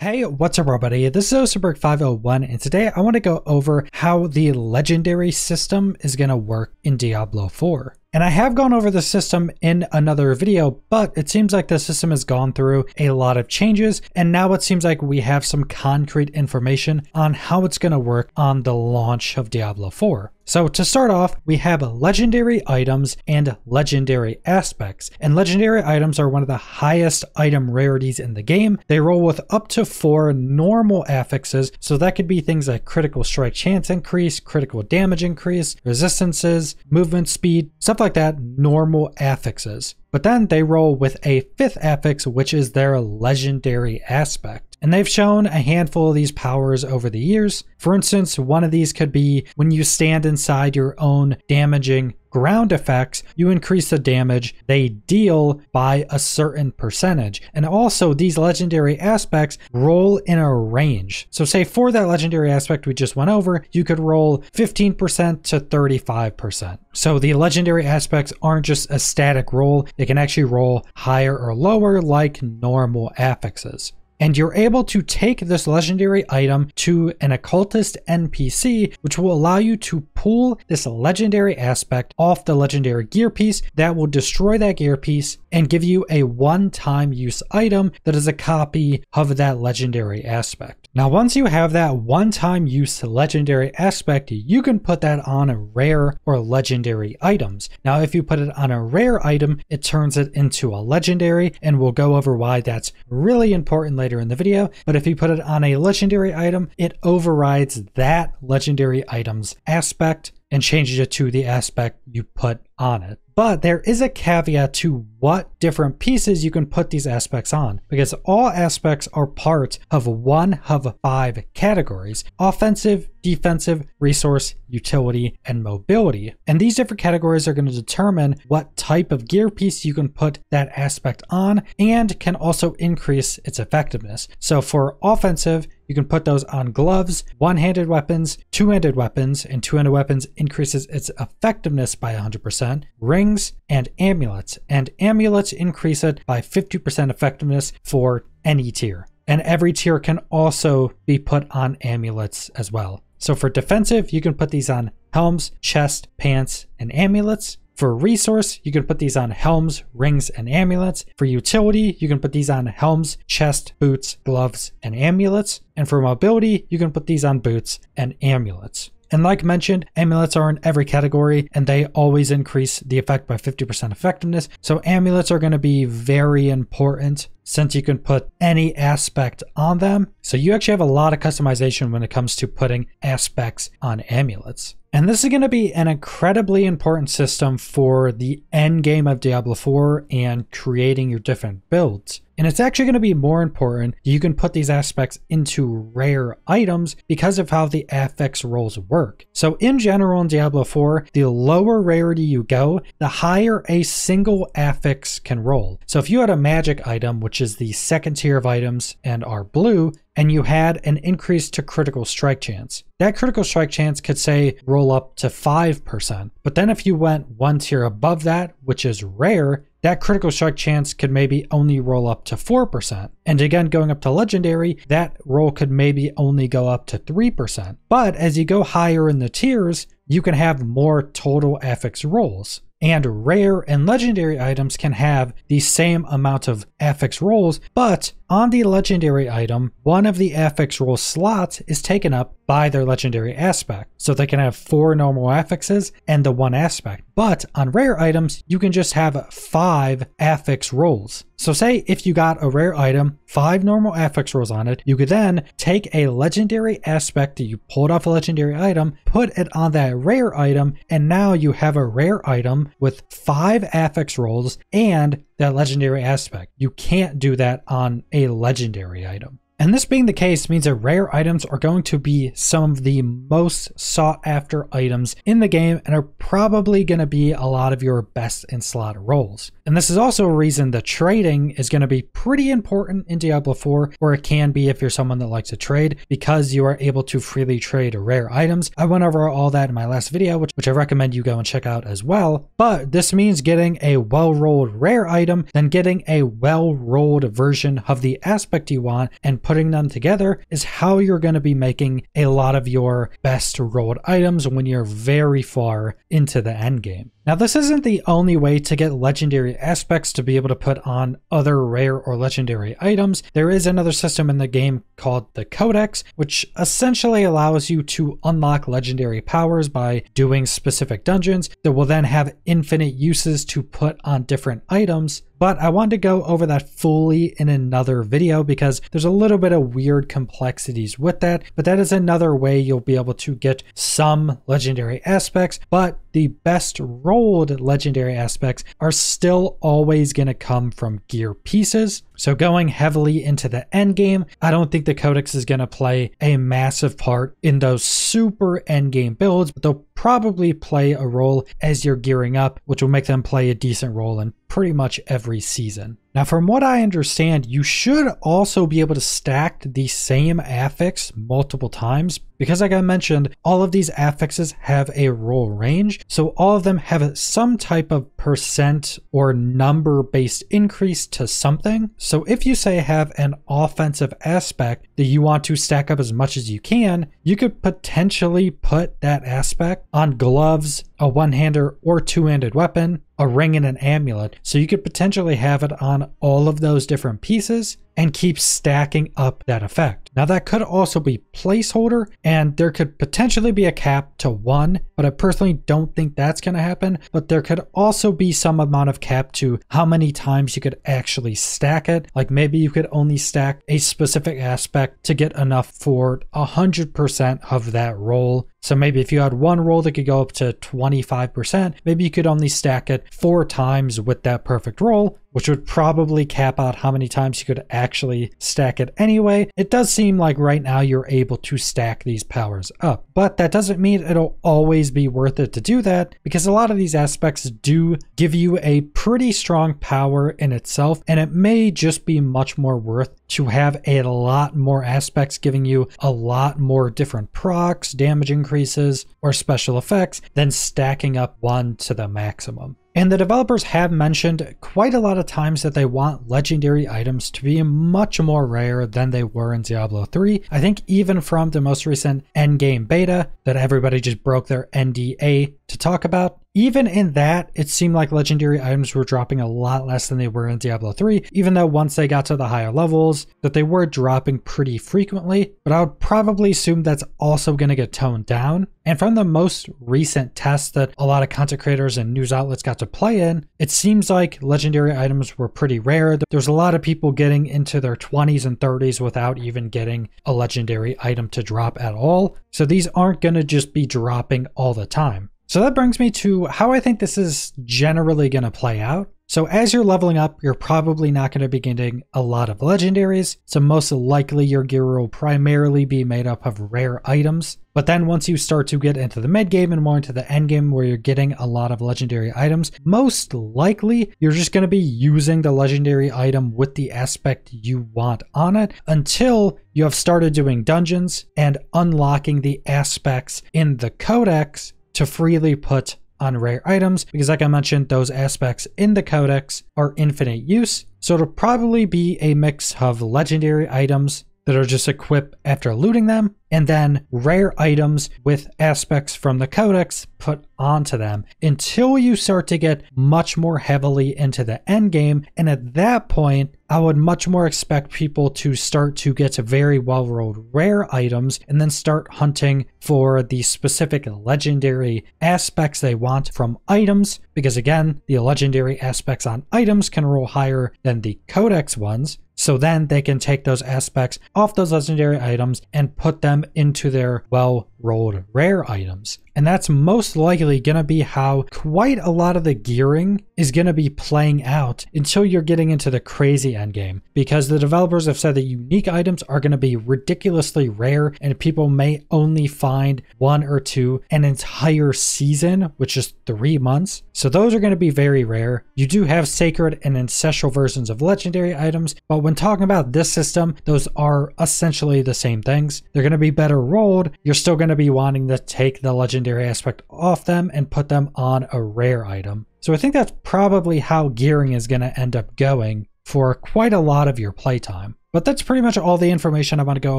Hey, what's up everybody? This is Osterberg501 and today I want to go over how the legendary system is going to work in Diablo 4. And I have gone over the system in another video, but it seems like the system has gone through a lot of changes, and now it seems like we have some concrete information on how it's going to work on the launch of Diablo 4. So to start off, we have legendary items and legendary aspects. And legendary items are one of the highest item rarities in the game. They roll with up to 4 normal affixes, so that could be things like critical strike chance increase, critical damage increase, resistances, movement speed, stuff like that, normal affixes. But then they roll with a 5th affix, which is their legendary aspect. And they've shown a handful of these powers over the years. For instance, one of these could be when you stand inside your own damaging ground effects, you increase the damage they deal by a certain percentage. And also these legendary aspects roll in a range. So say for that legendary aspect we just went over, you could roll 15% to 35%. So the legendary aspects aren't just a static roll, they can actually roll higher or lower like normal affixes. And you're able to take this legendary item to an occultist NPC, which will allow you to pull this legendary aspect off the legendary gear piece that will destroy that gear piece and give you a one-time use item that is a copy of that legendary aspect. Now, once you have that one-time use legendary aspect, you can put that on rare or legendary items. Now, if you put it on a rare item, it turns it into a legendary, and we'll go over why that's really important later in the video. But if you put it on a legendary item, it overrides that legendary item's aspect and changes it to the aspect you put on it. But there is a caveat to what different pieces you can put these aspects on, because all aspects are part of one of 5 categories: offensive, defensive, resource, utility, and mobility. And these different categories are going to determine what type of gear piece you can put that aspect on, and can also increase its effectiveness. So for offensive, you can put those on gloves, one-handed weapons, two-handed weapons, and two-handed weapons increases its effectiveness by 100%, rings, and amulets increase it by 50% effectiveness for any tier. And every tier can also be put on amulets as well. So for defensive, you can put these on helms, chest, pants, and amulets. For resource, you can put these on helms, rings, and amulets. For utility, you can put these on helms, chest, boots, gloves, and amulets. And for mobility, you can put these on boots and amulets. And like mentioned, amulets are in every category and they always increase the effect by 50% effectiveness. So amulets are going to be very important since you can put any aspect on them. So you actually have a lot of customization when it comes to putting aspects on amulets. And this is going to be an incredibly important system for the end game of Diablo 4 and creating your different builds. And it's actually going to be more important you can put these aspects into rare items because of how the affix rolls work. So in general in Diablo 4, the lower rarity you go, the higher a single affix can roll. So if you had a magic item, which is the 2nd tier of items and are blue, and you had an increase to critical strike chance, that critical strike chance could say roll up to 5%. But then if you went 1 tier above that, which is rare, that critical strike chance could maybe only roll up to 4%. And again, going up to legendary, that roll could maybe only go up to 3%. But as you go higher in the tiers, you can have more total affix rolls. And rare and legendary items can have the same amount of affix rolls, but on the legendary item, one of the affix roll slots is taken up by their legendary aspect. So they can have 4 normal affixes and the 1 aspect. But on rare items, you can just have 5 affix rolls. So say if you got a rare item, 5 normal affix rolls on it, you could then take a legendary aspect that you pulled off a legendary item, put it on that rare item, and now you have a rare item with 5 affix rolls and that legendary aspect. You can't do that on a legendary item. And this being the case means that rare items are going to be some of the most sought after items in the game and are probably going to be a lot of your best in slot rolls. And this is also a reason that trading is going to be pretty important in Diablo 4, or it can be if you're someone that likes to trade, because you are able to freely trade rare items. I went over all that in my last video, which I recommend you go and check out as well. But this means getting a well-rolled rare item, then getting a well-rolled version of the aspect you want and putting them together is how you're going to be making a lot of your best rolled items when you're very far into the end game. Now, this isn't the only way to get legendary aspects to be able to put on other rare or legendary items. There is another system in the game called the Codex, which essentially allows you to unlock legendary powers by doing specific dungeons that will then have infinite uses to put on different items. But I wanted to go over that fully in another video because there's a little bit of weird complexities with that, but that is another way you'll be able to get some legendary aspects, but the best rolled legendary aspects are still always going to come from gear pieces. So going heavily into the end game, I don't think the Codex is going to play a massive part in those super end game builds, but they'll probably play a role as you're gearing up, which will make them play a decent role in pretty much every season. Now, from what I understand, you should also be able to stack the same affix multiple times because, like I mentioned, all of these affixes have a roll range. So all of them have some type of percent or number based increase to something. So if you say have an offensive aspect that you want to stack up as much as you can, you could potentially put that aspect on gloves, a one-hander or two-handed weapon, a ring, and an amulet. So you could potentially have it on all of those different pieces and keep stacking up that effect. Now, that could also be placeholder, and there could potentially be a cap to 1, but I personally don't think that's going to happen. But there could also be some amount of cap to how many times you could actually stack it. Like maybe you could only stack a specific aspect to get enough for 100% of that roll. So maybe if you had one roll that could go up to 25%, maybe you could only stack it 4 times with that perfect roll, which would probably cap out how many times you could actually stack it anyway. It does seem like right now you're able to stack these powers up, but that doesn't mean it'll always be worth it to do that, because a lot of these aspects do give you a pretty strong power in itself, and it may just be much more worth to have a lot more aspects giving you a lot more different procs, damage increases, or special effects than stacking up one to the maximum. And the developers have mentioned quite a lot of times that they want legendary items to be much more rare than they were in Diablo 3. I think even from the most recent endgame beta that everybody just broke their NDA to talk about, even in that, it seemed like legendary items were dropping a lot less than they were in Diablo 3, even though once they got to the higher levels, that they were dropping pretty frequently. But I would probably assume that's also going to get toned down. And from the most recent tests that a lot of content creators and news outlets got to play in, it seems like legendary items were pretty rare. There's a lot of people getting into their 20s and 30s without even getting a legendary item to drop at all. So these aren't going to just be dropping all the time. So that brings me to how I think this is generally going to play out. So as you're leveling up, you're probably not going to be getting a lot of legendaries. So most likely your gear will primarily be made up of rare items. But then once you start to get into the mid game and more into the end game where you're getting a lot of legendary items, most likely you're just going to be using the legendary item with the aspect you want on it until you have started doing dungeons and unlocking the aspects in the Codex to freely put on rare items, because like I mentioned, those aspects in the Codex are infinite use. So it'll probably be a mix of legendary items that are just equipped after looting them, and then rare items with aspects from the Codex put onto them until you start to get much more heavily into the end game. And at that point, I would much more expect people to start to get very well-rolled rare items and then start hunting for the specific legendary aspects they want from items, because again, the legendary aspects on items can roll higher than the Codex ones. So then they can take those aspects off those legendary items and put them into their well-rolled rare items. And that's most likely going to be how quite a lot of the gearing is going to be playing out until you're getting into the crazy endgame, because the developers have said that unique items are going to be ridiculously rare and people may only find 1 or 2 an entire season, which is 3 months. So those are going to be very rare. You do have sacred and ancestral versions of legendary items, but when talking about this system, those are essentially the same things. They're going to be better rolled. You're still going to be wanting to take the legendary aspect off them and put them on a rare item. So I think that's probably how gearing is going to end up going. for quite a lot of your playtime. But that's pretty much all the information I want to go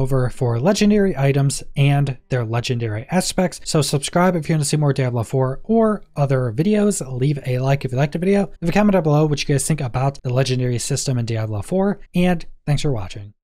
over for legendary items and their legendary aspects. So subscribe if you want to see more Diablo 4 or other videos. Leave a like if you liked the video. Leave a comment down below what you guys think about the legendary system in Diablo 4. And thanks for watching.